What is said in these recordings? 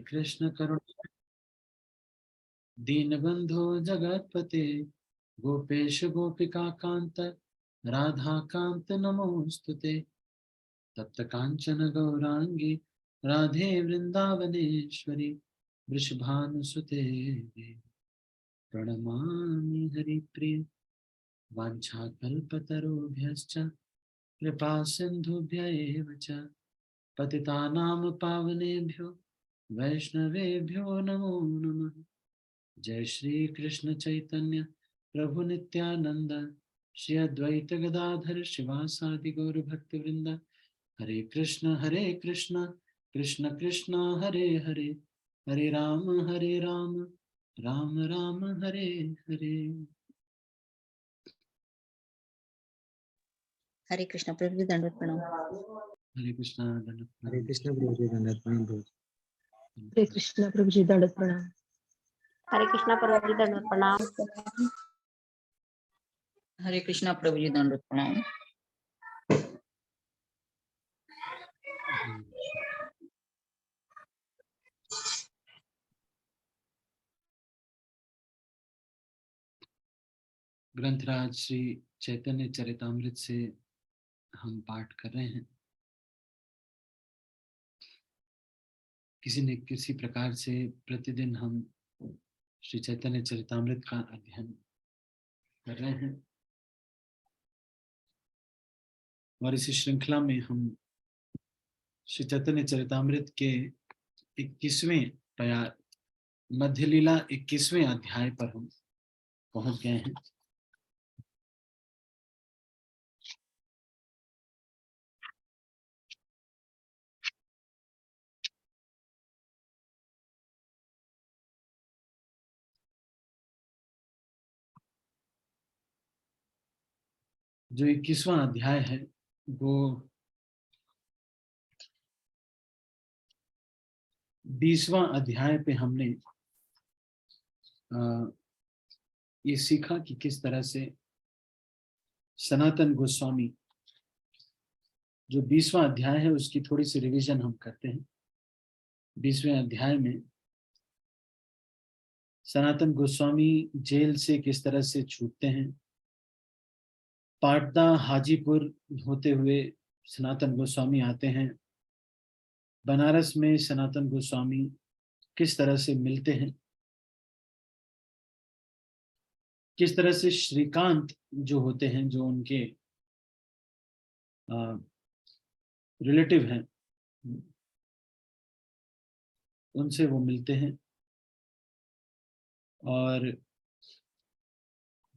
कृष्ण करुण दीनबंधो जगतपते गोपेश गोपिका कांत राधा कांत नमोस्तुते। तप्त कांचन गौरांगी राधे वृंदावनेश्वरी वृषभानुसुते प्रणमामि हरिप्रिय। वाञ्छाकल्पतरुभ्यश्च कृपा सिन्धुभ्य एव च पतितानां पावनेभ्यो वैष्णवेभ्यो नमो नमः। जय श्री कृष्ण चैतन्य प्रभु नित्यानंद श्री अद्वैत गदाधर शिवासादि गौर भक्त वृंद। हरे कृष्ण कृष्ण कृष्ण हरे हरे, हरे राम राम राम हरे हरे। हरे कृष्ण प्रभु जी दंडवत प्रणाम। हरे कृष्ण हरे कृष्ण प्रभु जी दंडवत प्रणाम। हरे कृष्ण प्रभु जी दंडवत प्रणाम। हरे कृष्णा प्रभु जी दंडवत प्रणाम। हरे कृष्ण प्रभु जी दंडवत प्रणाम। ग्रंथराज श्री चैतन्य चरितामृत से हम पाठ कर रहे हैं। किसी न किसी प्रकार से प्रतिदिन हम श्री चैतन्य चरितामृत का अध्ययन कर रहे हैं और इसी श्रृंखला में हम श्री चैतन्य चरितामृत के 21वें प्रयास मध्य लीला 21वें अध्याय पर हम पहुंच गए हैं। जो 21वां अध्याय है वो 20वां अध्याय पे हमने ये सीखा कि किस तरह से सनातन गोस्वामी, जो 20वां अध्याय है उसकी थोड़ी सी रिवीजन हम करते हैं। 20वें अध्याय में सनातन गोस्वामी जेल से किस तरह से छूटते हैं, पाटदा हाजीपुर होते हुए सनातन गोस्वामी आते हैं, बनारस में सनातन गोस्वामी किस तरह से मिलते हैं, किस तरह से श्रीकांत जो होते हैं, जो उनके रिलेटिव हैं, उनसे वो मिलते हैं और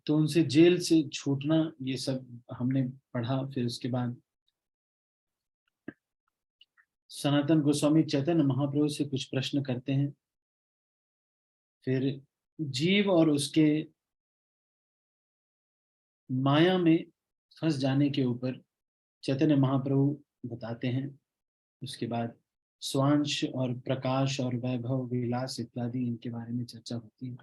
तो उनसे जेल से छूटना, ये सब हमने पढ़ा। फिर उसके बाद सनातन गोस्वामी चैतन्य महाप्रभु से कुछ प्रश्न करते हैं। फिर जीव और उसके माया में फंस जाने के ऊपर चैतन्य महाप्रभु बताते हैं। उसके बाद स्वांश और प्रकाश और वैभव विलास इत्यादि इनके बारे में चर्चा होती है।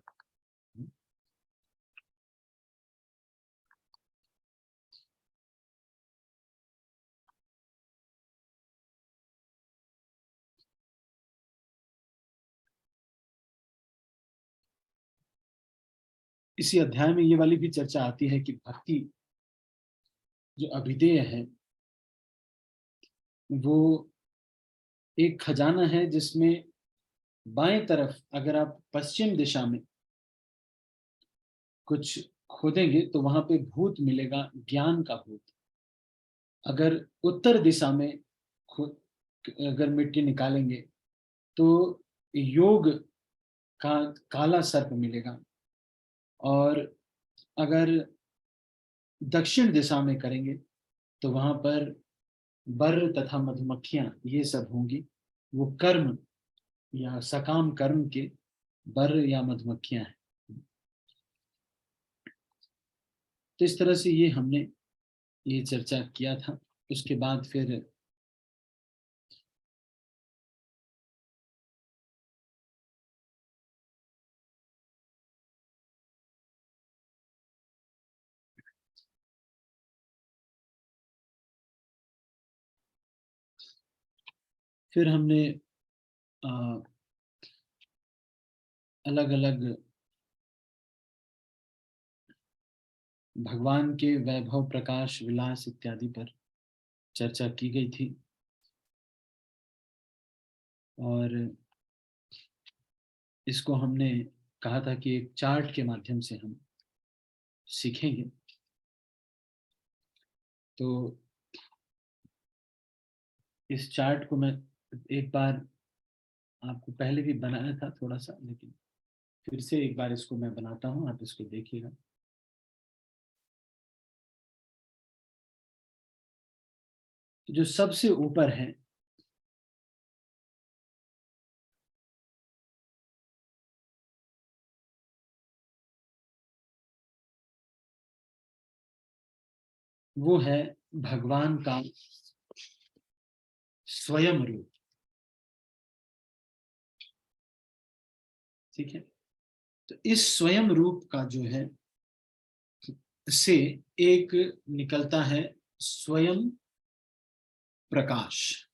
इसी अध्याय में ये वाली भी चर्चा आती है कि भक्ति जो अभिधेय है वो एक खजाना है जिसमें बाएं तरफ अगर आप पश्चिम दिशा में कुछ खोदेंगे तो वहां पे भूत मिलेगा, ज्ञान का भूत। अगर उत्तर दिशा में अगर मिट्टी निकालेंगे तो योग का काला सर्प मिलेगा, और अगर दक्षिण दिशा में करेंगे तो वहां पर बर तथा मधुमक्खियां ये सब होंगी। वो कर्म या सकाम कर्म के बर या मधुमक्खियां हैं। तो इस तरह से ये हमने ये चर्चा किया था। उसके बाद फिर हमने अलग अलग भगवान के वैभव, प्रकाश, विलास इत्यादि पर चर्चा की गई थी और इसको हमने कहा था कि एक चार्ट के माध्यम से हम सीखेंगे। तो इस चार्ट को मैं एक बार आपको पहले भी बनाया था थोड़ा सा, लेकिन फिर से एक बार इसको मैं बनाता हूँ, आप इसको देखिएगा। तो जो सबसे ऊपर है वो है भगवान का स्वयं रूप। ठीक है, तो इस स्वयं रूप का जो है से एक निकलता है स्वयं प्रकाश।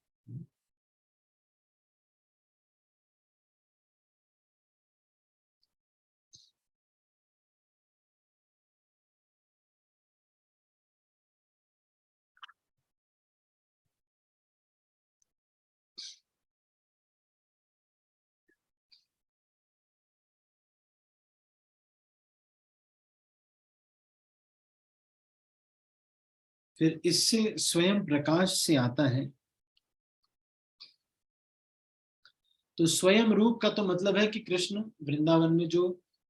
फिर इससे स्वयं प्रकाश से आता है, तो स्वयं रूप का तो मतलब है कि कृष्ण वृंदावन में जो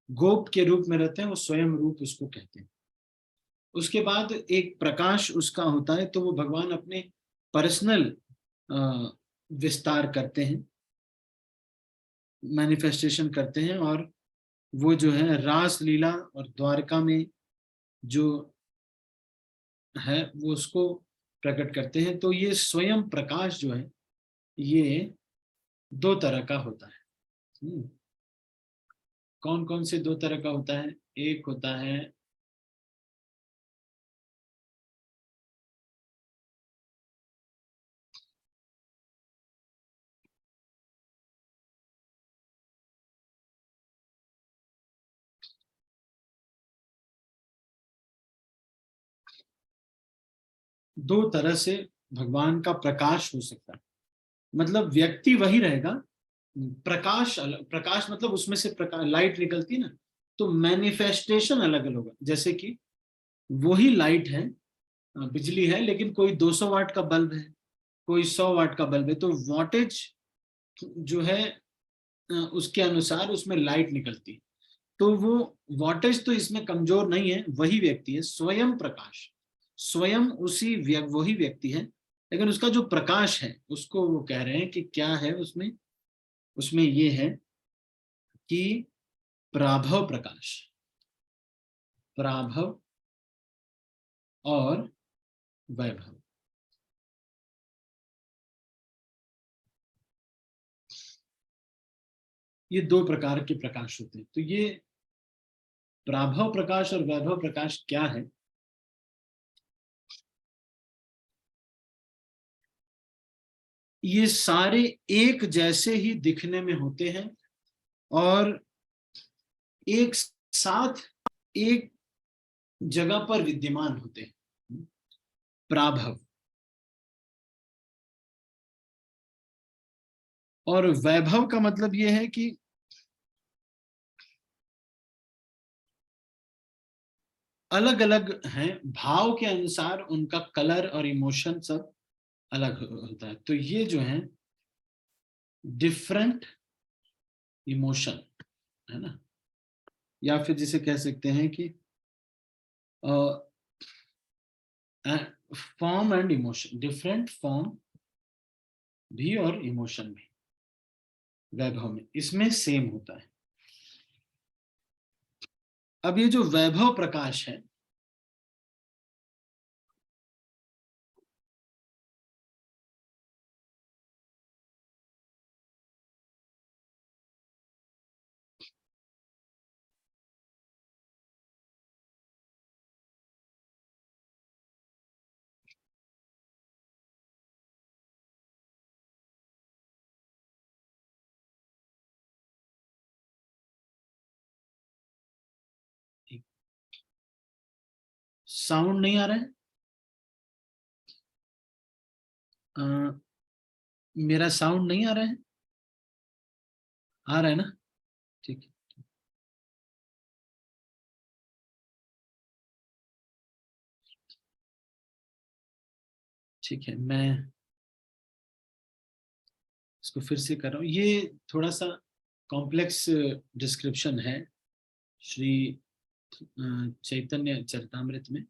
गोप के रूप में रहते हैं वो स्वयं रूप उसको कहते हैं। उसके बाद एक प्रकाश उसका होता है, तो वो भगवान अपने पर्सनल विस्तार करते हैं, मैनिफेस्टेशन करते हैं, और वो जो है रास लीला और द्वारका में जो है वो उसको प्रकट करते हैं। तो ये स्वयं प्रकाश जो है ये दो तरह का होता है। कौन कौन से दो तरह का होता है? एक होता है दो तरह से भगवान का प्रकाश हो सकता है, मतलब व्यक्ति वही रहेगा, प्रकाश अलग, प्रकाश मतलब उसमें से प्रकाश लाइट निकलती है ना, तो मैनिफेस्टेशन अलग अलग होगा। जैसे कि वही लाइट है, बिजली है, लेकिन कोई 200 वाट का बल्ब है, कोई 100 वाट का बल्ब है, तो वॉटेज जो है उसके अनुसार उसमें लाइट निकलती है। तो वो वॉटेज तो इसमें कमजोर नहीं है, वही व्यक्ति है स्वयं प्रकाश, स्वयं वही व्यक्ति है, लेकिन उसका जो प्रकाश है उसको वो कह रहे हैं कि क्या है उसमें, उसमें ये है कि प्राभव प्रकाश, प्राभव और वैभव। ये दो प्रकार के प्रकाश होते हैं। तो ये प्राभव प्रकाश और वैभव प्रकाश क्या है? ये सारे एक जैसे ही दिखने में होते हैं और एक साथ एक जगह पर विद्यमान होते हैं, प्राभव। और वैभव का मतलब यह है कि अलग अलग हैं, भाव के अनुसार उनका कलर और इमोशन सब अलग होता है। तो ये जो है डिफरेंट इमोशन है ना, या फिर जिसे कह सकते हैं कि form and emotion, different form भी और इमोशन भी वैभव में, इसमें सेम होता है। अब ये जो वैभव प्रकाश है साउंड नहीं आ रहा है? मेरा साउंड नहीं आ रहा है? आ रहा है ना? ठीक है। ठीक है, मैं इसको फिर से कर रहा हूँ। ये थोड़ा सा कॉम्प्लेक्स डिस्क्रिप्शन है श्री चैतन्य चरितामृत में,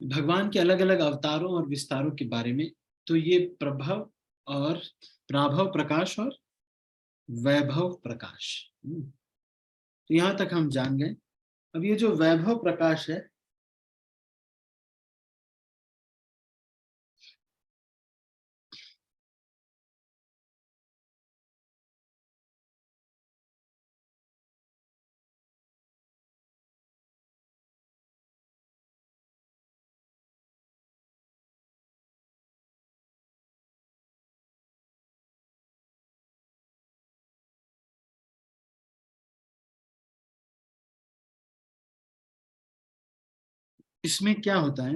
भगवान के अलग अलग अवतारों और विस्तारों के बारे में। तो ये प्रभव और प्राभव प्रकाश और वैभव प्रकाश, तो यहां तक हम जान गए। अब ये जो वैभव प्रकाश है, इसमें क्या होता है,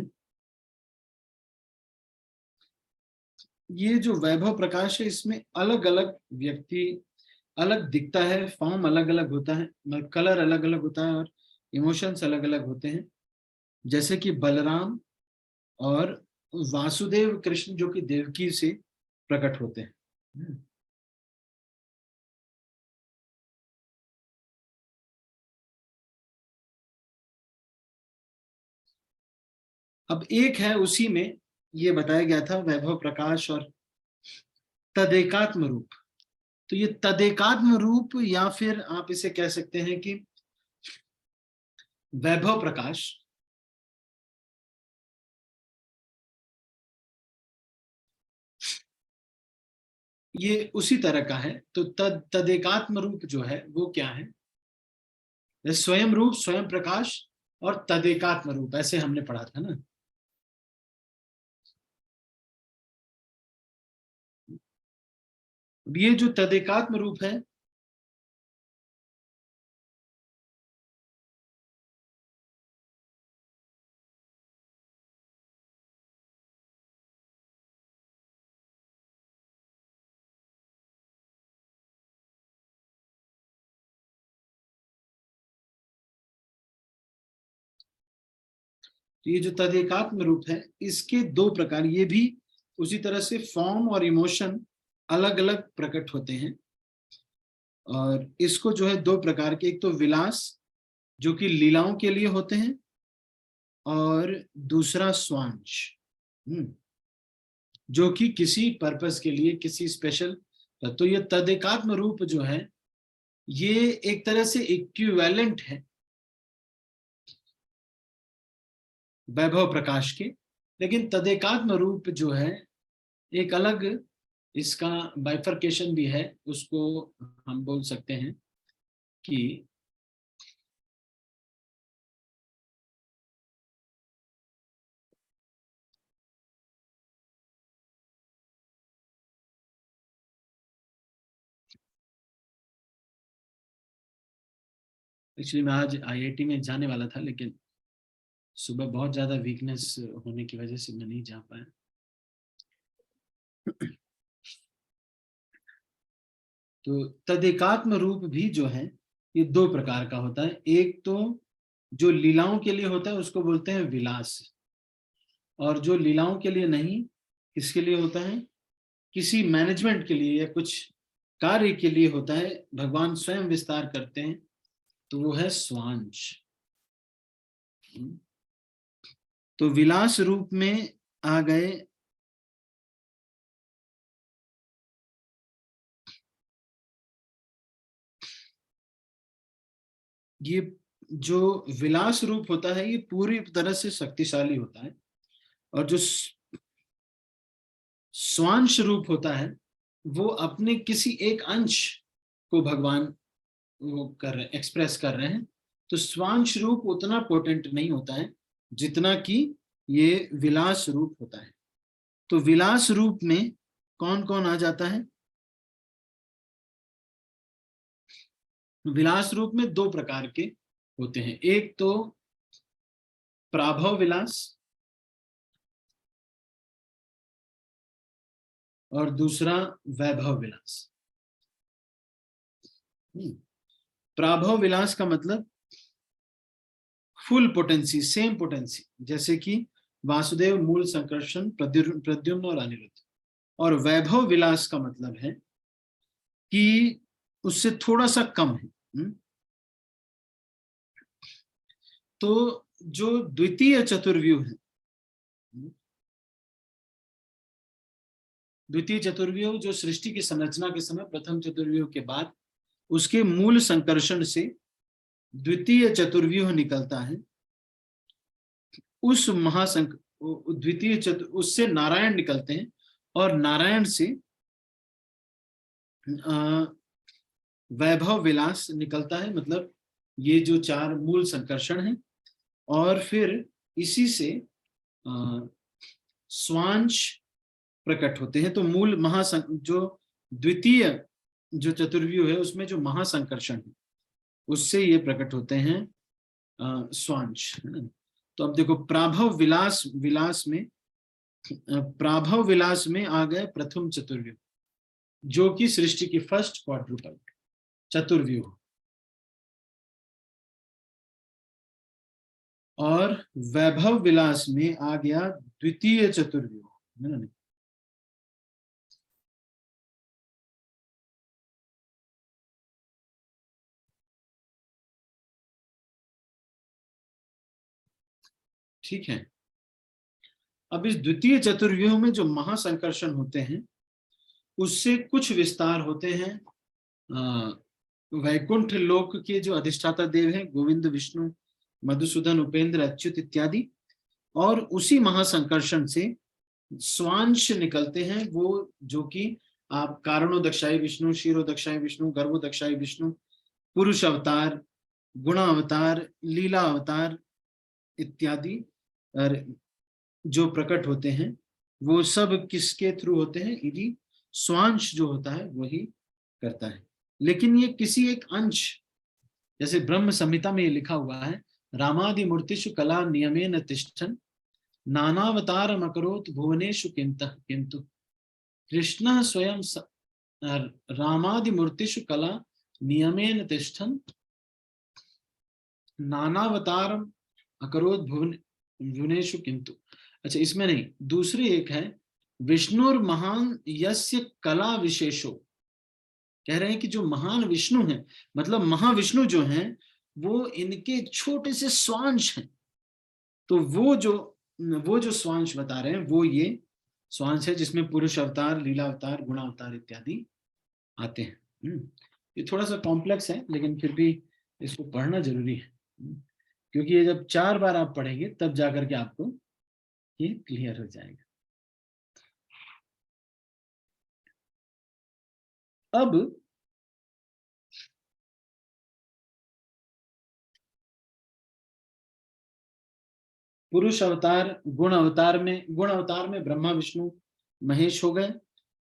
ये जो वैभव प्रकाश है इसमें अलग अलग व्यक्ति अलग दिखता है, फॉर्म अलग अलग होता है, कलर अलग अलग होता है और इमोशंस अलग अलग होते हैं। जैसे कि बलराम और वासुदेव कृष्ण जो कि देवकी से प्रकट होते हैं। अब एक है उसी में ये बताया गया था वैभव प्रकाश और तदेकात्म रूप। तो ये तदेकात्म रूप, या फिर आप इसे कह सकते हैं कि वैभव प्रकाश, ये उसी तरह का है। तो तदेकात्म रूप जो है वो क्या है, स्वयं रूप, स्वयं प्रकाश और तदेकात्म रूप, ऐसे हमने पढ़ा था ना। ये जो तदेकात्म रूप है, तो ये जो तदेकात्म रूप है इसके दो प्रकार, ये भी उसी तरह से फॉर्म और इमोशन अलग अलग प्रकट होते हैं। और इसको जो है दो प्रकार के, एक तो विलास जो कि लीलाओं के लिए होते हैं, और दूसरा स्वांश जो कि किसी पर्पस के लिए, किसी स्पेशल। तो ये तदेकात्म रूप जो है ये एक तरह से इक्विवेलेंट है वैभव प्रकाश के, लेकिन तदेकात्म रूप जो है एक अलग, इसका बाइफर्केशन भी है। उसको हम बोल सकते हैं कि एक्चुअली मैं आज आईआईटी में जाने वाला था, लेकिन सुबह बहुत ज्यादा वीकनेस होने की वजह से मैं नहीं जा पाया। तो तदेकात्म रूप भी जो है ये दो प्रकार का होता है। एक तो जो लीलाओं के लिए होता है उसको बोलते हैं विलास, और जो लीलाओं के लिए नहीं, किसके लिए होता है, किसी मैनेजमेंट के लिए या कुछ कार्य के लिए होता है, भगवान स्वयं विस्तार करते हैं, तो वो है स्वांश। तो विलास रूप में आ गए ये, जो विलास रूप होता है ये पूरी तरह से शक्तिशाली होता है, और जो स्वांश रूप होता है वो अपने किसी एक अंश को भगवान वो कर रहे, एक्सप्रेस कर रहे हैं। तो स्वांश रूप उतना पोटेंट नहीं होता है जितना कि ये विलास रूप होता है। तो विलास रूप में कौन कौन आ जाता है, विलास रूप में दो प्रकार के होते हैं। एक तो प्राभव विलास और दूसरा वैभव विलास। प्राभव विलास का मतलब फुल पोटेंसी, सेम पोटेंसी, जैसे कि वासुदेव, मूल, संकर्षण, प्रद्युम्न और अनिरुद्ध। और वैभव विलास का मतलब है कि उससे थोड़ा सा कम है। तो जो द्वितीय चतुर्व्यूह है, द्वितीय चतुर्व्यूह जो सृष्टि की संरचना के समय प्रथम चतुर्व्यूह के बाद उसके मूल संकर्षण से द्वितीय चतुर्व्यूह निकलता है, उस उससे नारायण निकलते हैं और नारायण से वैभव विलास निकलता है। मतलब ये जो चार मूल संकर्षण हैं और फिर इसी से स्वांश प्रकट होते हैं। तो मूल जो द्वितीय जो चतुर्व्यूह है उसमें जो महासंकर्षण है उससे ये प्रकट होते हैं स्वांश। तो अब देखो प्राभव विलास में आ गए प्रथम चतुर्व्यूह, जो कि सृष्टि की फर्स्ट क्वाड्रुपल चतुर्व्यूह, और वैभव विलास में आ गया द्वितीय चतुर्व्यूह। ठीक है। अब इस द्वितीय चतुर्व्यूह में जो महासंकर्षण होते हैं उससे कुछ विस्तार होते हैं वैकुंठ लोक के जो अधिष्ठाता देव हैं, गोविंद, विष्णु, मधुसूदन, उपेंद्र, अच्युत इत्यादि, और उसी महासंकर्षण से स्वांश निकलते हैं, वो जो कि आप कारणोदक्षाई विष्णु, क्षीरोदक्षाई विष्णु, गर्भोदक्षाई विष्णु, पुरुष अवतार, गुणावतार, लीला अवतार इत्यादि जो प्रकट होते हैं वो सब किसके थ्रू होते हैं? यदि स्वांश जो होता है वही करता है। लेकिन ये किसी एक अंश, जैसे ब्रह्म संहिता में ये लिखा हुआ है, रामादि मूर्तिषु कला नियमेन तिष्ठन् नानावतारम अकरोत् भुवनेषु किंतु कृष्ण स्वयं रामादि मूर्तिषु कला नियमेन तिष्ठन् नानावतारम अकरोत् भुवनेषु किंतु। अच्छा, इसमें नहीं, दूसरी एक है विष्णुर महान यस्य कला विशेषो। कह रहे हैं कि जो महान विष्णु हैं, मतलब महाविष्णु जो हैं वो इनके छोटे से स्वांश हैं। तो वो जो स्वांश बता रहे हैं वो ये स्वांश है जिसमें पुरुष अवतार, लीला अवतार, गुण अवतार इत्यादि आते हैं। ये थोड़ा सा कॉम्प्लेक्स है लेकिन फिर भी इसको पढ़ना जरूरी है, क्योंकि ये जब 4 बार आप पढ़ेंगे तब जाकर के आपको ये क्लियर हो जाएगा। अब पुरुष अवतार, गुण अवतार में ब्रह्मा, विष्णु, महेश हो गए,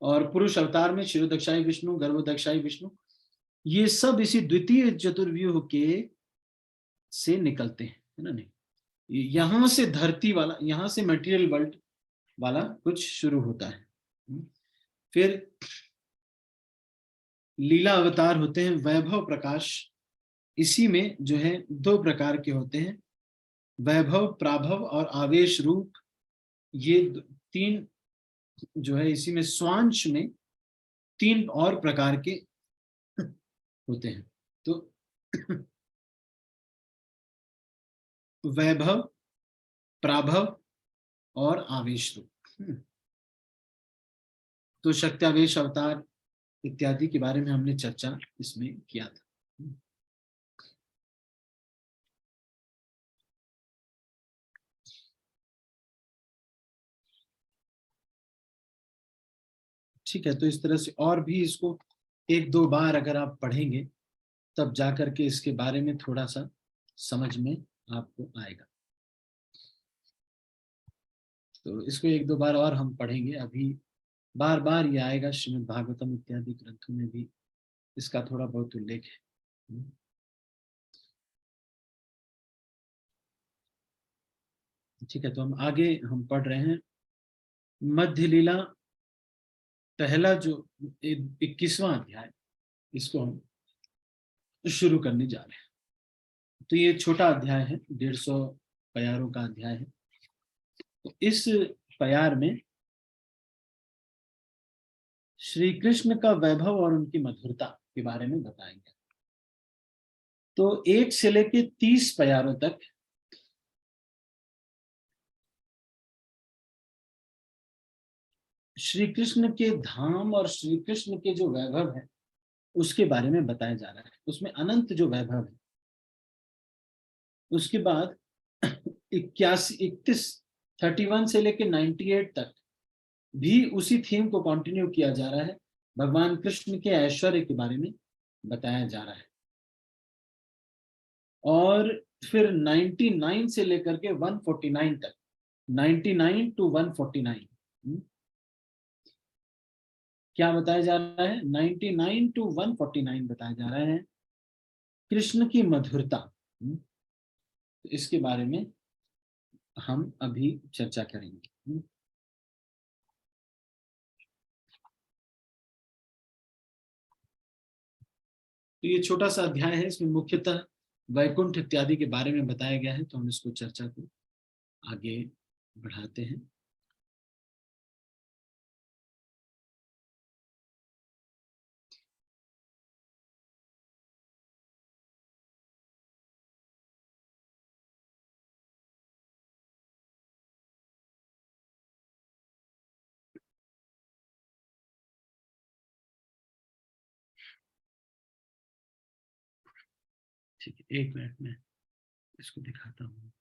और पुरुष अवतार में क्षीरोदक्षाई विष्णु, गर्भोदक्षाई विष्णु, ये सब इसी द्वितीय चतुर्व्यूह के से निकलते हैं, है ना। नहीं, यहां से धरती वाला, यहां से मटेरियल वर्ल्ड वाला कुछ शुरू होता है। फिर लीला अवतार होते हैं, वैभव, प्रकाश। इसी में जो है 2 प्रकार के होते हैं, वैभव, प्राभव और आवेश रूप। ये 3 जो है इसी में स्वांश में 3 और प्रकार के होते हैं। तो वैभव, प्राभव और आवेश रूप। तो शक्त्यावेश अवतार इत्यादि के बारे में हमने चर्चा इसमें किया था। ठीक है, तो इस तरह से और भी इसको 1-2 बार अगर आप पढ़ेंगे तब जाकर के इसके बारे में थोड़ा सा समझ में आपको आएगा। तो इसको 1-2 बार और हम पढ़ेंगे। अभी बार बार ये आएगा, श्रीमद् भागवतम इत्यादि ग्रंथों में भी इसका थोड़ा बहुत उल्लेख है। ठीक है, तो हम पढ़ रहे हैं मध्य लीला, पहला जो 21वां अध्याय, इसको हम शुरू करने जा रहे हैं। तो ये छोटा अध्याय है, 150 प्यारों का अध्याय है। तो इस प्यार में श्री कृष्ण का वैभव और उनकी मधुरता के बारे में बताया गया। तो 1 से लेके 30 प्यारों तक श्री कृष्ण के धाम और श्री कृष्ण के जो वैभव है उसके बारे में बताया जा रहा है। उसमें अनंत जो वैभव है। उसके बाद 31 से लेके 98 तक भी उसी थीम को कंटिन्यू किया जा रहा है। भगवान कृष्ण के ऐश्वर्य के बारे में बताया जा रहा है। और फिर 99 से लेकर के 149 तक, 99 to 149 क्या बताया जा रहा है? 99 to 149 बताया जा रहा है कृष्ण की मधुरता। इसके बारे में हम अभी चर्चा करेंगे। तो ये छोटा सा अध्याय है, इसमें मुख्यतः वैकुंठ इत्यादि के बारे में बताया गया है। तो हम इसको चर्चा को आगे बढ़ाते हैं। ठीक है, 1 मिनट में इसको दिखाता हूँ।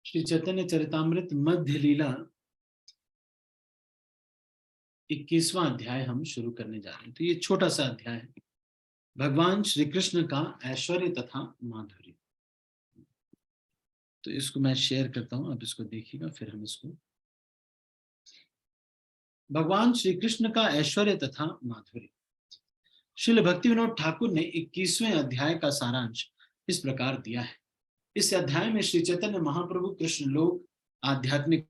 श्री चैतन्य चरितामृत मध्य लीला 21वां अध्याय हम शुरू करने जा रहे हैं। तो ये छोटा सा अध्याय है, भगवान श्री कृष्ण का ऐश्वर्य तथा माधुर्य। तो इसको मैं शेयर करता हूं, अब इसको देखिएगा, फिर हम इसको। भगवान श्री कृष्ण का ऐश्वर्य तथा माधुर्य। श्रील भक्ति विनोद ठाकुर ने 21वें अध्याय का सारांश इस प्रकार दिया है। इस अध्याय में श्री चैतन्य महाप्रभु कृष्ण लोक आध्यात्मिक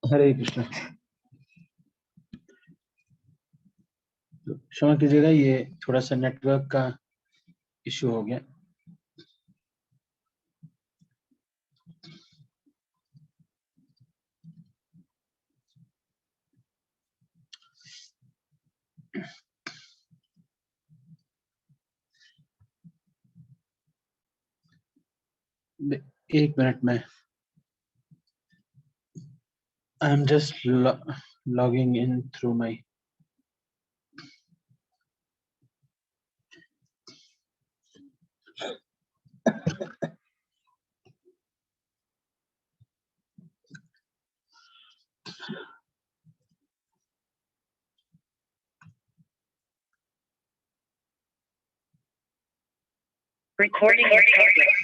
हरे कृष्ण। क्षमा कीजिएगा, ये थोड़ा सा नेटवर्क का इशू हो गया। एक मिनट में, I am just logging in through my Recording in progress.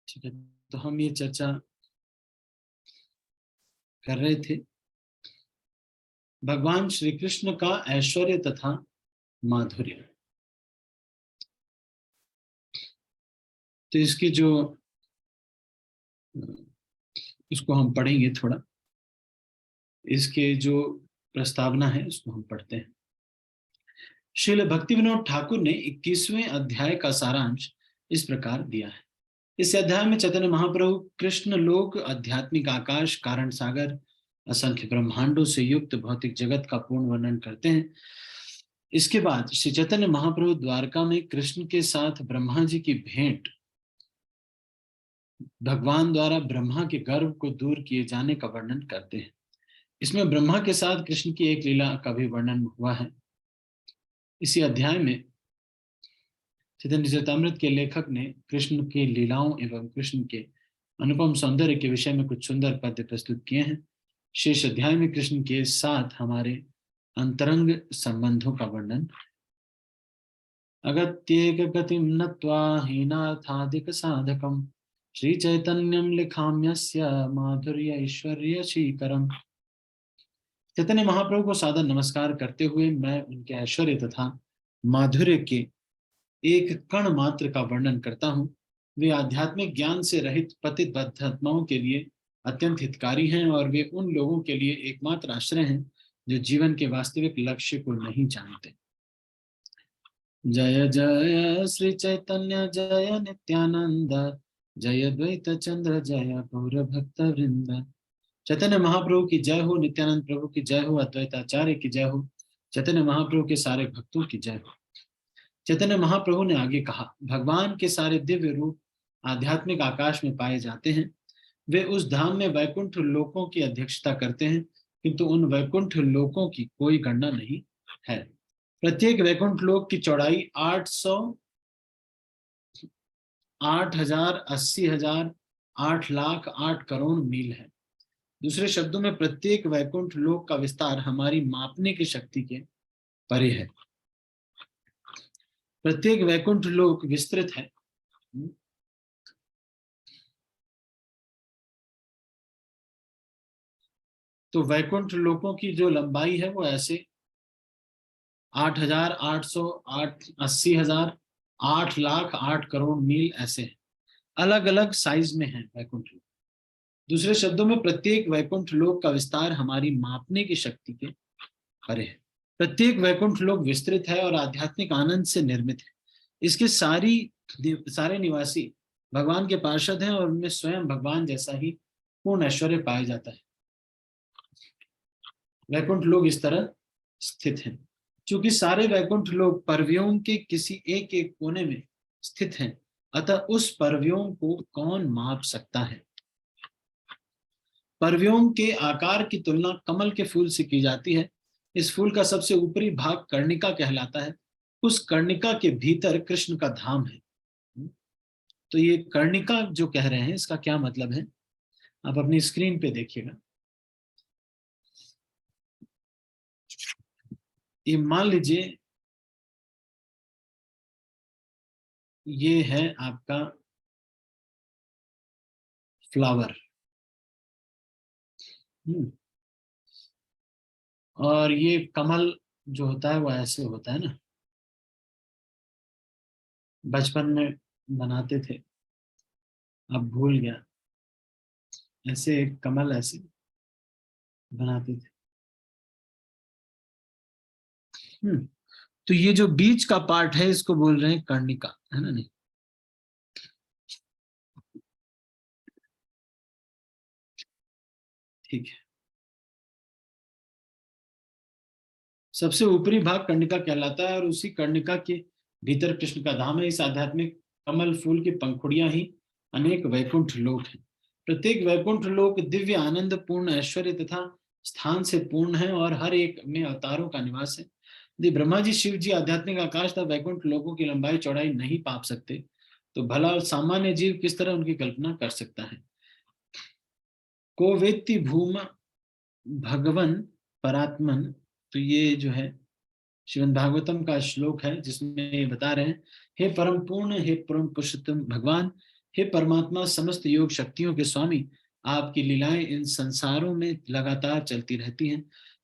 ठीक है, तो हम ये चर्चा कर रहे थे भगवान श्री कृष्ण का ऐश्वर्य तथा माधुर्य। तो इसकी जो इसको हम पढ़ेंगे थोड़ा, इसके जो प्रस्तावना है उसको हम पढ़ते हैं। श्रील भक्ति विनोद ठाकुर ने 21वें अध्याय का सारांश इस प्रकार दिया है। इस अध्याय में चैतन्य महाप्रभु कृष्ण लोक, आध्यात्मिक आकाश, कारण सागर, असंख्य ब्रह्मांडों से युक्त भौतिक जगत का पूर्ण वर्णन करते हैं। इसके बाद श्री चैतन्य महाप्रभु द्वारका में कृष्ण के साथ ब्रह्मा जी की भेंट, भगवान द्वारा ब्रह्मा के गर्व को दूर किए जाने का वर्णन करते हैं। इसमें ब्रह्मा के साथ कृष्ण की एक लीला का भी वर्णन हुआ है। इसी अध्याय में चैतन्य चरितामृत के लेखक ने कृष्ण की लीलाओं एवं कृष्ण के अनुपम सौंदर्य के विषय में कुछ सुंदर पद्य प्रस्तुत किए हैं। शेष अध्याय में कृष्ण के साथ हमारे अंतरंग संबंधों का वर्णन, अगत्येक गतिम नत्वा हीनार्थाधिक साधकम श्री चैतन्यम लिखाम्यस्य माधुर्य ऐश्वर्य श्रीकरम। चैतन्य महाप्रभु को सादर नमस्कार करते हुए मैं उनके ऐश्वर्य तथा माधुर्य के एक कण मात्र का वर्णन करता हूँ। वे आध्यात्मिक ज्ञान से रहित पतित बद्धात्माओं के लिए अत्यंत हितकारी हैं और वे उन लोगों के लिए एकमात्र आश्रय हैं जो जीवन के वास्तविक लक्ष्य को नहीं जानते। जय जय श्री चैतन्य जय नित्यानंद, जय द्वैत चंद्र जय गौर भक्त वृंद। चैतन्य महाप्रभु की जय हो, नित्यानंद प्रभु की जय हो, अद्वैताचार्य की जय हो, चैतन्य महाप्रभु के सारे भक्तों की जय हो। चैतन्य महाप्रभु ने आगे कहा, भगवान के सारे दिव्य रूप आध्यात्मिक आकाश में पाए जाते हैं। वे उस धाम में वैकुंठ लोकों की अध्यक्षता करते हैं, किंतु उन वैकुंठ लोकों की कोई गणना नहीं है। प्रत्येक वैकुंठ लोक की चौड़ाई 8,000, 80,000, 8,00,000, 8 करोड़ मील है। दूसरे शब्दों में प्रत्येक वैकुंठ लोक का विस्तार हमारी मापने की शक्ति के परे है। प्रत्येक वैकुंठ लोक विस्तृत है। तो वैकुंठ लोकों की जो लंबाई है वो ऐसे 8,000, 800, 80,000, 8,00,000, 8 करोड़ मील ऐसे है। अलग अलग साइज में है वैकुंठ लोक। दूसरे शब्दों में प्रत्येक वैकुंठ लोक का विस्तार हमारी मापने की शक्ति के परे है। प्रत्येक वैकुंठ लोक विस्तृत है और आध्यात्मिक आनंद से निर्मित है। इसके सारे निवासी भगवान के पार्षद हैं और उनमें स्वयं भगवान जैसा ही पूर्ण ऐश्वर्य पाया जाता है। वैकुंठ लोक इस तरह स्थित हैं। चूंकि सारे वैकुंठ लोक परव्योम के किसी एक एक कोने में स्थित हैं, अतः उस परव्योम को कौन माप सकता है। परव्योम के आकार की तुलना कमल के फूल से की जाती है। इस फूल का सबसे ऊपरी भाग कर्णिका कहलाता है। उस कर्णिका के भीतर कृष्ण का धाम है। तो ये कर्णिका जो कह रहे हैं, इसका क्या मतलब है, आप अपनी स्क्रीन पे देखिएगा। ये मान लीजिए ये है आपका फ्लावर, और ये कमल जो होता है वो ऐसे होता है ना, बचपन में बनाते थे, अब भूल गया, ऐसे एक कमल ऐसे बनाते थे। तो ये जो बीच का पार्ट है इसको बोल रहे हैं कर्णिका, है ना? नहीं, ठीक है। सबसे ऊपरी भाग कर्णिका कहलाता है और उसी कर्णिका के भीतर कृष्ण का धाम है। इस आध्यात्मिक कमल फूल की पंखुड़ियां ही अनेक वैकुंठ लोक हैं। प्रत्येक वैकुंठ लोक दिव्य आनंद पूर्ण ऐश्वर्य तथा स्थान से पूर्ण है और हर एक में अवतारों का निवास है। यदि ब्रह्मा जी, शिव जी आध्यात्मिक आकाश तथा वैकुंठ लोकों की लंबाई चौड़ाई नहीं पाप सकते तो भला सामान्य जीव किस तरह उनकी कल्पना कर सकता है। को वेत्ति भूम भगवन परात्मन, तो ये जो है श्रीमद् भागवतम का श्लोक है जिसमें ये बता रहे हैं, हे परम पूर्ण, हे परम पुरुषोत्तम भगवान, हे परमात्मा, समस्त योग शक्तियों के स्वामी, आपकी लीलाएं इन संसारों में लगातार चलती रहती हैं,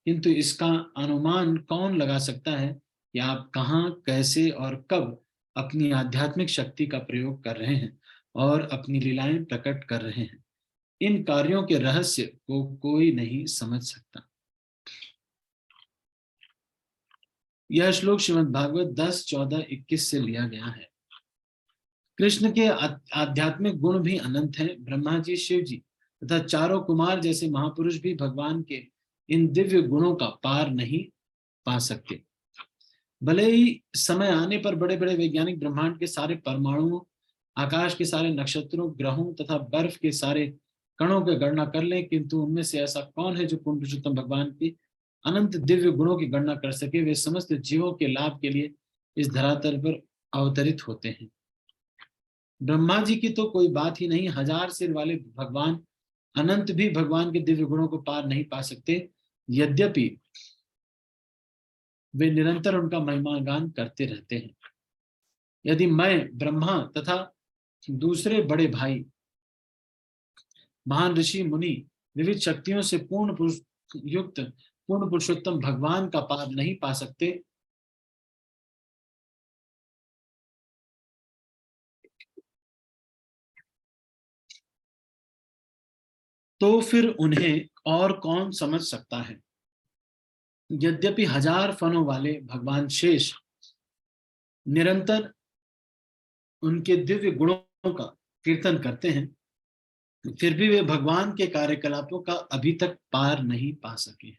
किंतु इसका अनुमान कौन लगा सकता है कि आप कहाँ, कैसे और कब अपनी आध्यात्मिक शक्ति का प्रयोग कर रहे हैं और अपनी लीलाएं प्रकट कर रहे हैं। इन कार्यों के रहस्य को कोई नहीं समझ सकता। यह श्लोक श्रीमद् भागवत 10, 14, 21 से लिया गया है। कृष्ण के आध्यात्मिक गुण भी अनंत हैं। ब्रह्मा जी, शिव जी तथा चारों कुमार जैसे महापुरुष भी भगवान के इन दिव्य गुणों का पार नहीं पा सकते। भले ही समय आने पर बड़े बड़े वैज्ञानिक ब्रह्मांड के सारे परमाणुओं, आकाश के सारे नक्षत्रों, ग्रहों तथा बर्फ के सारे कणों की गणना कर लें, किंतु उनमें से ऐसा कौन है जो पूर्ण पुरुषोत्तम भगवान की अनंत दिव्य गुणों की गणना कर सके। वे समस्त जीवों के लाभ के लिए इस धरातल पर अवतरित होते हैं। ब्रह्मा जी की तो कोई बात ही नहीं, 1000 सिर वाले भगवान अनंत भी भगवान के दिव्य गुणों को पार नहीं पा सकते, यद्यपि वे निरंतर उनका महिमा गान करते रहते हैं। यदि मैं, ब्रह्मा तथा दूसरे बड़े भाई महान ऋषि मुनि विविध शक्तियों से पूर्ण युक्त पूर्ण पुरुषोत्तम भगवान का पार नहीं पा सकते, तो फिर उन्हें और कौन समझ सकता है। यद्यपि 1000 फनों वाले भगवान शेष निरंतर उनके दिव्य गुणों का कीर्तन करते हैं, फिर भी वे भगवान के कार्यकलापों का अभी तक पार नहीं पा सके।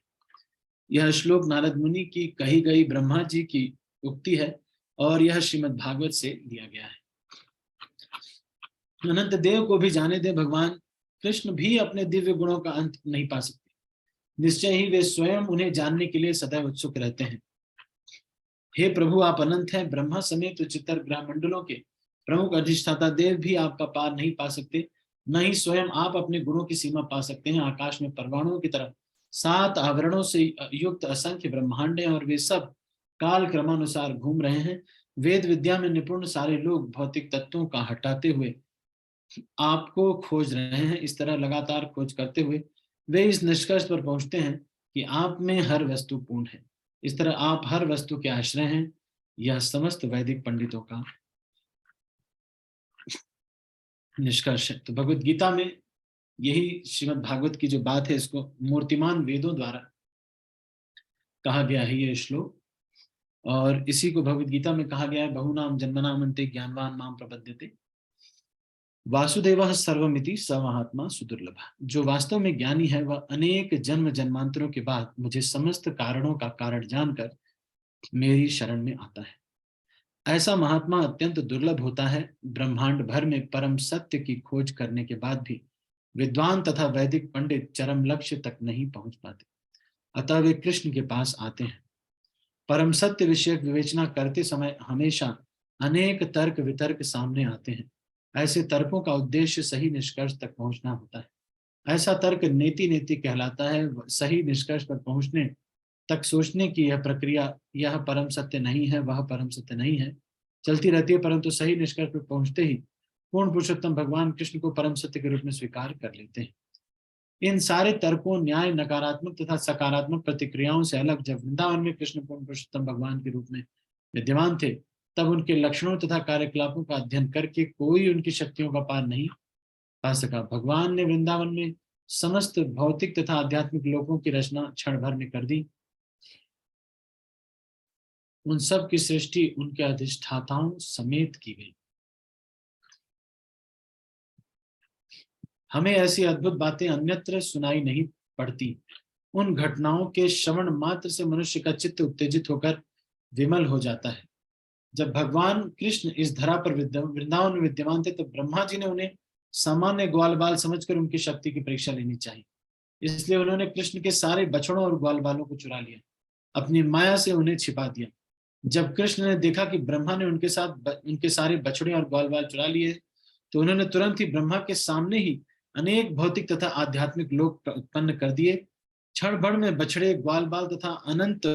यह श्लोक नारद मुनि की कही गई ब्रह्मा जी की उक्ति है और यह श्रीमद् भागवत से लिया गया है। अनंत देव को भी जाने दे, भगवान कृष्ण भी अपने दिव्य गुणों का अंत नहीं पा सकते। निश्चय ही वे स्वयं उन्हें जानने के लिए सदैव उत्सुक रहते हैं। हे प्रभु, आप अनंत हैं। ब्रह्मा समेत उच्चतर ग्रह मंडलों के प्रमुख अधिष्ठाता देव भी आपका पार नहीं पा सकते, न ही स्वयं आप अपने गुणों की सीमा पा सकते हैं। आकाश में परमाणुओं की तरह 7 आवरणों से युक्त असंख्य ब्रह्मांड हैं और वे सब काल क्रमानुसार घूम रहे हैं। वेद विद्या में निपुण सारे लोग भौतिक तत्वों का हटाते हुए आपको खोज रहे हैं। इस तरह लगातार खोज करते हुए वे इस निष्कर्ष पर पहुंचते हैं कि आप में हर वस्तु पूर्ण है। इस तरह आप हर वस्तु के आश्रय हैं। यह समस्त वैदिक पंडितों का निष्कर्ष है। तो भगवत गीता में यही श्रीमद् भागवत की जो बात है, इसको मूर्तिमान वेदों द्वारा कहा गया है ये श्लोक, और इसी को भगवत गीता में कहा गया है, बहुनाम जन्मनाम अन्ते ज्ञानवान माम प्रपद्यते वासुदेवः सर्वमिति स महात्मा सुदुर्लभ। जो वास्तव में ज्ञानी है वह अनेक जन्म जन्मांतरों के बाद मुझे समस्त कारणों का कारण जानकर मेरी शरण में आता है। ऐसा महात्मा अत्यंत दुर्लभ होता है। ब्रह्मांड भर में परम सत्य की खोज करने के बाद भी विद्वान तथा वैदिक पंडित चरम लक्ष्य तक नहीं पहुंच पाते, अतः वे कृष्ण के पास आते हैं। परम सत्य विषयक विवेचना करते समय हमेशा अनेक तर्क वितर्क सामने आते हैं। ऐसे तर्कों का उद्देश्य सही निष्कर्ष तक पहुंचना होता है। ऐसा तर्क नेति नेति कहलाता है। सही निष्कर्ष पर पहुंचने तक सोचने की यह प्रक्रिया, यह परम सत्य नहीं है, वह परम सत्य नहीं है, चलती रहती है, परंतु सही निष्कर्ष पर पहुंचते ही पूर्ण पुरुषोत्तम भगवान कृष्ण को परम सत्य के रूप में स्वीकार कर लेते हैं। इन सारे तर्कों, न्याय, नकारात्मक तथा सकारात्मक प्रतिक्रियाओं से अलग जब वृंदावन में कृष्ण पूर्ण पुरुषोत्तम भगवान के रूप में विद्यमान थे, तब उनके लक्षणों तथा कार्यकलापों का अध्ययन करके कोई उनकी शक्तियों का पार नहीं पा सका। भगवान ने वृंदावन में समस्त भौतिक तथा आध्यात्मिक लोकों की रचना क्षण भर में कर दी। उन सब की सृष्टि उनके अधिष्ठाताओं समेत की गई। हमें ऐसी अद्भुत बातें अन्यत्र सुनाई नहीं पड़ती। उन घटनाओं के श्रवण मात्र से मनुष्य का चित्त उत्तेजित होकर विमल हो जाता है। जब भगवान कृष्ण इस धरा पर वृंदावन में विद्यमान थे, तो ब्रह्मा जी ने उन्हें सामान्य ग्वाल बाल समझकर उनकी शक्ति की परीक्षा लेनी चाहिए। इसलिए उन्होंने कृष्ण के सारे बछड़ों और ग्वाल बालों को चुरा लिया, अपनी माया से उन्हें छिपा दिया। जब कृष्ण ने देखा कि ब्रह्मा ने उनके सारे बछड़े और ग्वाल बाल चुरा लिए, तो उन्होंने तुरंत ही ब्रह्मा के सामने ही अनेक भौतिक तथा आध्यात्मिक लोक उत्पन्न कर दिए। क्षण भर में बछड़े, ग्वाल बाल तथा अनंत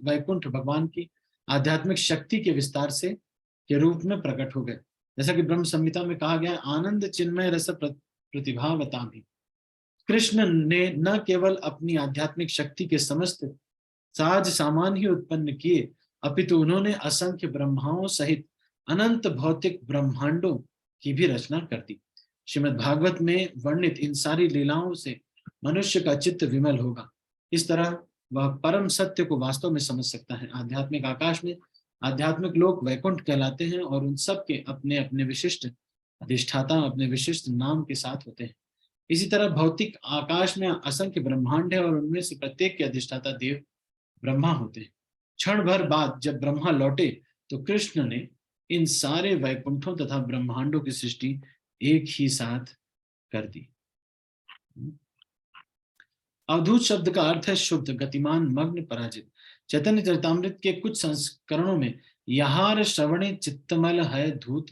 वैकुंठ भगवान की आध्यात्मिक शक्ति के विस्तार से के रूप में प्रकट हो गए। जैसा कि ब्रह्म संहिता में कहा गया, आनंद चिन्मय रस प्रतिभावता भी। कृष्ण ने न केवल अपनी आध्यात्मिक शक्ति के समस्त साज सामान ही उत्पन्न किए, अपितु उन्होंने असंख्य ब्रह्माओं सहित अनंत भौतिक ब्रह्मांडों की भी रचना कर दी। श्रीमद् भागवत में वर्णित इन सारी लीलाओं से मनुष्य का चित्त विमल होगा। इस तरह वह परम सत्य को वास्तव में समझ सकता है। आध्यात्मिक आकाश में आध्यात्मिक लोक वैकुंठ कहलाते हैं और उन सब के अपने अपने विशिष्ट अधिष्ठाता अपने विशिष्ट नाम के साथ होते हैं। इसी तरह भौतिक आकाश में असंख्य ब्रह्मांड है और उनमें से प्रत्येक के अधिष्ठाता देव ब्रह्मा होते हैं। क्षण भर बाद जब ब्रह्मा लौटे, तो कृष्ण ने इन सारे वैकुंठों तथा ब्रह्मांडों की सृष्टि एक ही साथ कर दी। अवधूत शब्द का अर्थ है शुद्ध, गतिमान, मग्न, पराजित। चैतन्य चरितामृत के कुछ संस्करणों में यहार श्रवणे चित्तमल है धूत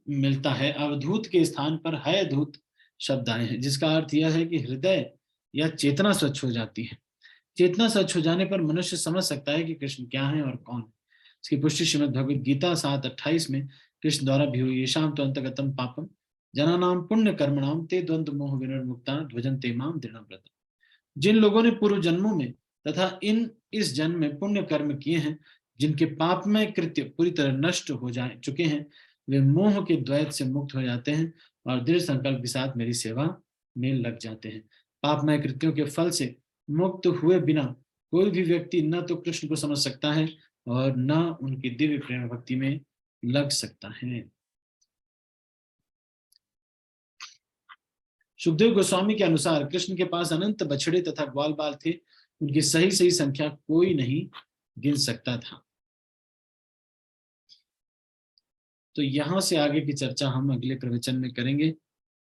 मिलता है। अवधूत के स्थान पर है धूत शब्द आए हैं, जिसका अर्थ यह है कि हृदय या चेतना स्वच्छ हो जाती है। चेतना स्वच्छ हो जाने पर मनुष्य समझ सकता है कि कृष्ण क्या है और कौन है। इसकी पुष्टि श्रीमद् भगवद गीता 7:28 में कृष्ण द्वारा भी हुई। येषां तु अंतगतम पापम जनानाम पुण्य कर्मणाम ते द्वंद्व मोह विनिर्मुक्ता ध्वजन्ते माम दृढ़व्रता। जिन लोगों ने पूर्व जन्मों में तथा इस जन्म में पुण्य कर्म किए हैं, जिनके पापमय कृत्य पूरी तरह नष्ट हो चुके हैं, वे मोह के द्वैत से मुक्त हो जाते हैं और दृढ़ संकल्प के साथ मेरी सेवा में लग जाते हैं। पापमय कृत्यों के फल से मुक्त हुए बिना कोई भी व्यक्ति न तो कृष्ण को समझ सकता है और न उनकी दिव्य प्रेम भक्ति में लग सकता है। सुखदेव गोस्वामी के अनुसार कृष्ण के पास अनंत बछड़े तथा ग्वाल बाल थे। उनकी सही संख्या कोई नहीं गिन सकता था। तो यहां से आगे की चर्चा हम अगले प्रवचन में करेंगे।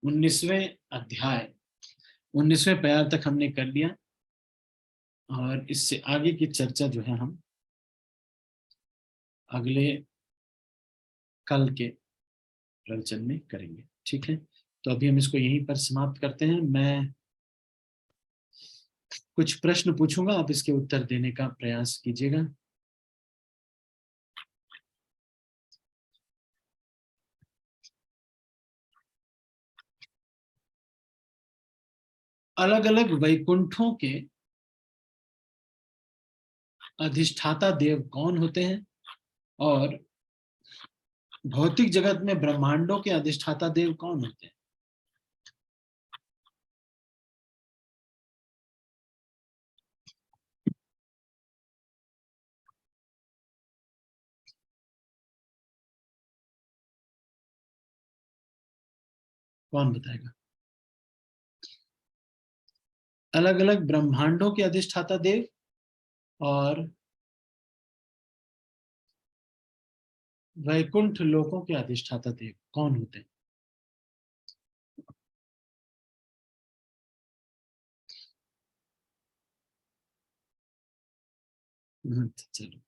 19वें अध्याय 19वें प्यार तक हमने कर लिया और इससे आगे की चर्चा जो है हम अगले कल के प्रवचन में करेंगे। ठीक है, तो अभी हम इसको यहीं पर समाप्त करते हैं। मैं कुछ प्रश्न पूछूंगा, आप इसके उत्तर देने का प्रयास कीजिएगा। अलग अलग वैकुंठों के अधिष्ठाता देव कौन होते हैं और भौतिक जगत में ब्रह्मांडों के अधिष्ठाता देव कौन होते हैं? कौन बताएगा? अलग अलग ब्रह्मांडों के अधिष्ठाता देव और वैकुंठ लोकों के अधिष्ठाता देव कौन होते हैं? चलो,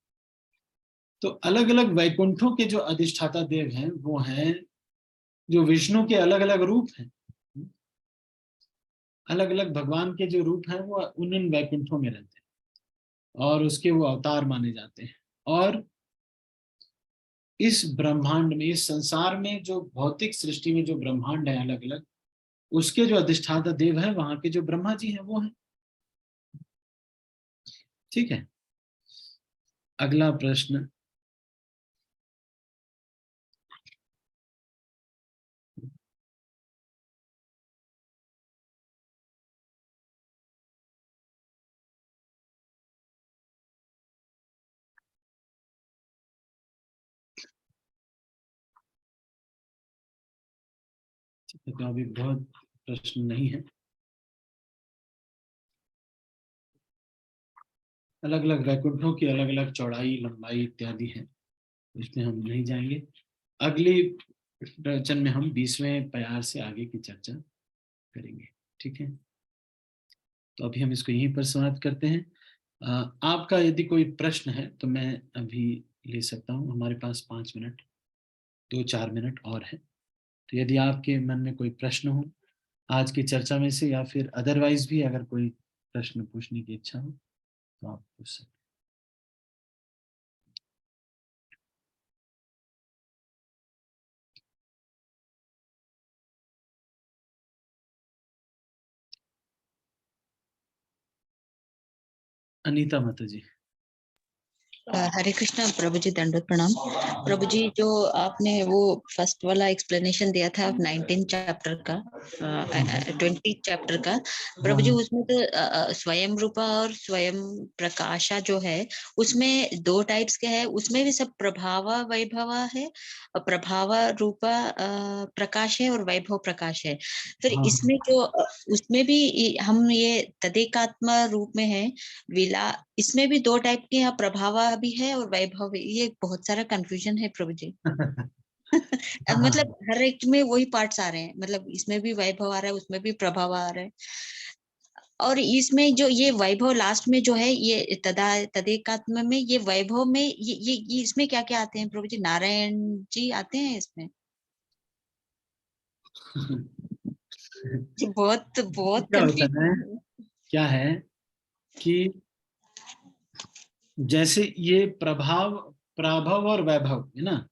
तो अलग अलग वैकुंठों के जो अधिष्ठाता देव हैं वो हैं जो विष्णु के अलग अलग रूप हैं। अलग अलग भगवान के जो रूप हैं वो उन वैकुंठों में रहते हैं और उसके वो अवतार माने जाते हैं। और इस ब्रह्मांड में, इस संसार में, जो भौतिक सृष्टि में जो ब्रह्मांड है अलग अलग, उसके जो अधिष्ठाता देव है वहां के जो ब्रह्मा जी हैं वो हैं। ठीक है, अगला प्रश्न। तो अभी बहुत प्रश्न नहीं है। अलग अलग वैकुंठों की अलग अलग चौड़ाई लंबाई इत्यादि है, इसमें हम नहीं जाएंगे। अगले प्रवचन में हम 20वें प्यार से आगे की चर्चा करेंगे। ठीक है, तो अभी हम इसको यहीं पर समाप्त करते हैं। आपका यदि कोई प्रश्न है तो मैं अभी ले सकता हूँ, हमारे पास 5 मिनट 2-4 मिनट और है। तो यदि आपके मन में कोई प्रश्न हो आज की चर्चा में से, या फिर अदरवाइज भी अगर कोई प्रश्न पूछने की इच्छा हो तो आप पूछ सकते हैं। अनीता माता जी। हरे कृष्णा प्रभु जी, दंडवत प्रणाम। प्रभु जी, जो आपने वो फर्स्ट वाला एक्सप्लेनेशन दिया था 19 चैप्टर का, 20 चैप्टर का, प्रभु जी, उसमें तो स्वयं रूपा और स्वयं प्रकाशा जो है उसमें 2 टाइप्स के है, उसमें भी सब प्रभावा वैभवा है, प्रभावा रूपा प्रकाश है और वैभव प्रकाश है। फिर हाँ, इसमें जो उसमें भी हम ये तदेकात्मा रूप में है विला, इसमें भी 2 टाइप के यहाँ प्रभावा भी है और वैभव भी। ये बहुत सारा कंफ्यूजन है प्रभु जी। मतलब हर एक में वही पार्ट्स आ रहे हैं, मतलब इसमें भी वैभव आ रहा है, उसमें भी प्रभाव आ रहा है। और इसमें जो ये वैभव लास्ट में जो है, ये तदेकात्म में ये वैभव में ये इसमें क्या क्या आते हैं प्रभु जी? नारायण जी आते हैं इसमें? बहुत बहुत क्या होता है, कंफ्यूजन। क्या है कि जैसे ये प्रभाव प्राभव और वैभव है ना,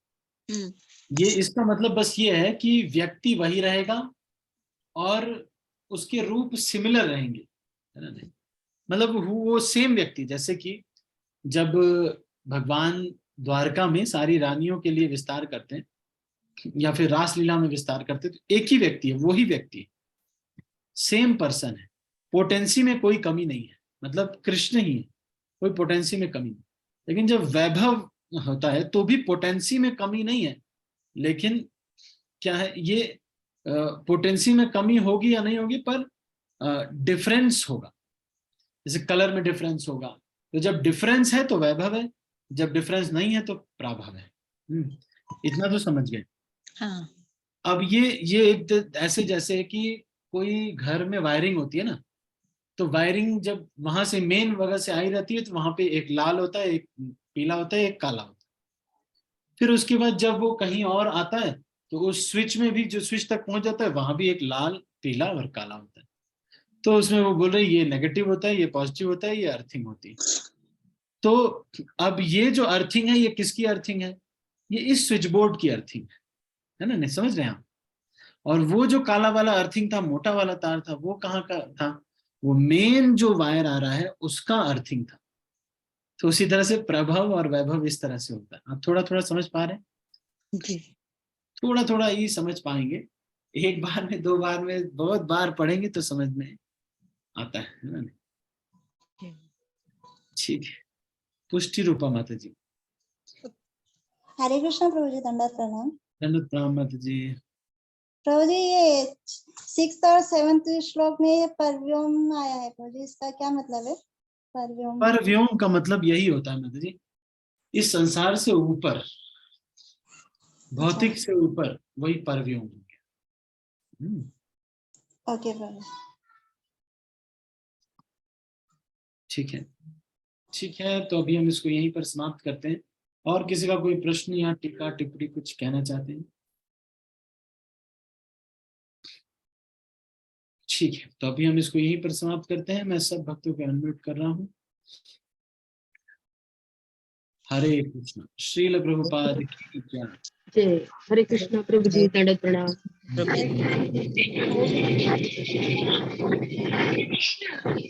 ये इसका मतलब बस ये है कि व्यक्ति वही रहेगा और उसके रूप सिमिलर रहेंगे, है ना। नहीं, मतलब वो सेम व्यक्ति, जैसे कि जब भगवान द्वारका में सारी रानियों के लिए विस्तार करते हैं या फिर रासलीला में विस्तार करते हैं, तो एक ही व्यक्ति है, वही व्यक्ति है, सेम पर्सन है, पोटेंसी में कोई कमी नहीं है, मतलब कृष्ण ही है, कोई पोटेंसी में कमी नहीं। लेकिन जब वैभव होता है तो भी पोटेंसी में कमी नहीं है, लेकिन क्या है, ये पोटेंसी में कमी होगी या नहीं होगी, पर डिफरेंस होगा। जैसे कलर में डिफरेंस होगा, तो जब डिफरेंस है तो वैभव है, जब डिफरेंस नहीं है तो प्राभव है। इतना तो समझ गए। हाँ। अब ये एक ऐसे जैसे कि कोई घर में वायरिंग होती है ना, तो वायरिंग जब वहां से मेन वगैरह से आई रहती है तो वहां पे एक लाल होता है, एक पीला होता है, एक काला होता है। फिर उसके बाद जब वो कहीं और आता है तो उस स्विच में भी, जो स्विच तक पहुंच जाता है, वहां भी एक लाल पीला और काला होता है। तो उसमें वो बोल रहे ये नेगेटिव होता है, ये पॉजिटिव होता है, ये अर्थिंग होती है। तो अब ये जो अर्थिंग है, ये किसकी अर्थिंग है? ये इस स्विच बोर्ड की अर्थिंग है ना, नहीं समझ रहे हैं आप? और वो जो काला वाला अर्थिंग था, मोटा वाला तार था, वो कहाँ का था? वो मेन जो वायर आ रहा है उसका अर्थिंग था। तो उसी तरह से प्रभव और वैभव इस तरह से होता है। आप थोड़ा थोड़ा समझ पा रहे हैं? जी। थोड़ा थोड़ा ही समझ पाएंगे, एक बार में 2 बार में, बहुत बार पढ़ेंगे तो समझ में आता है ना। ठीक है, पुष्टि रूपा माता जी। हरे कृष्ण प्रभु जी, दंडवत प्रणाम। दंडवत प्रणाम माता जी। प्रभु जी, ये 6th और 7th श्लोक में ये परव्योम आया है प्रभु जी, इसका क्या मतलब है? परव्योम पर व्योम का मतलब यही होता है माता जी, इस संसार से ऊपर, अच्छा, भौतिक से ऊपर, वही परव्योम हो गया। ओके प्रभु। ठीक है, ठीक है, तो अभी हम इसको यहीं पर समाप्त करते हैं। और किसी का कोई प्रश्न या टीका टिप्पणी कुछ कहना चाहते हैं? ठीक है, तो अभी हम इसको यहीं पर समाप्त करते हैं। मैं सब भक्तों को अनम्यूट कर रहा हूँ। हरे कृष्ण। श्रील प्रभुपाद की जय। जय हरे कृष्णा प्रभु जी दंडवत प्रणाम। प्रभु जी।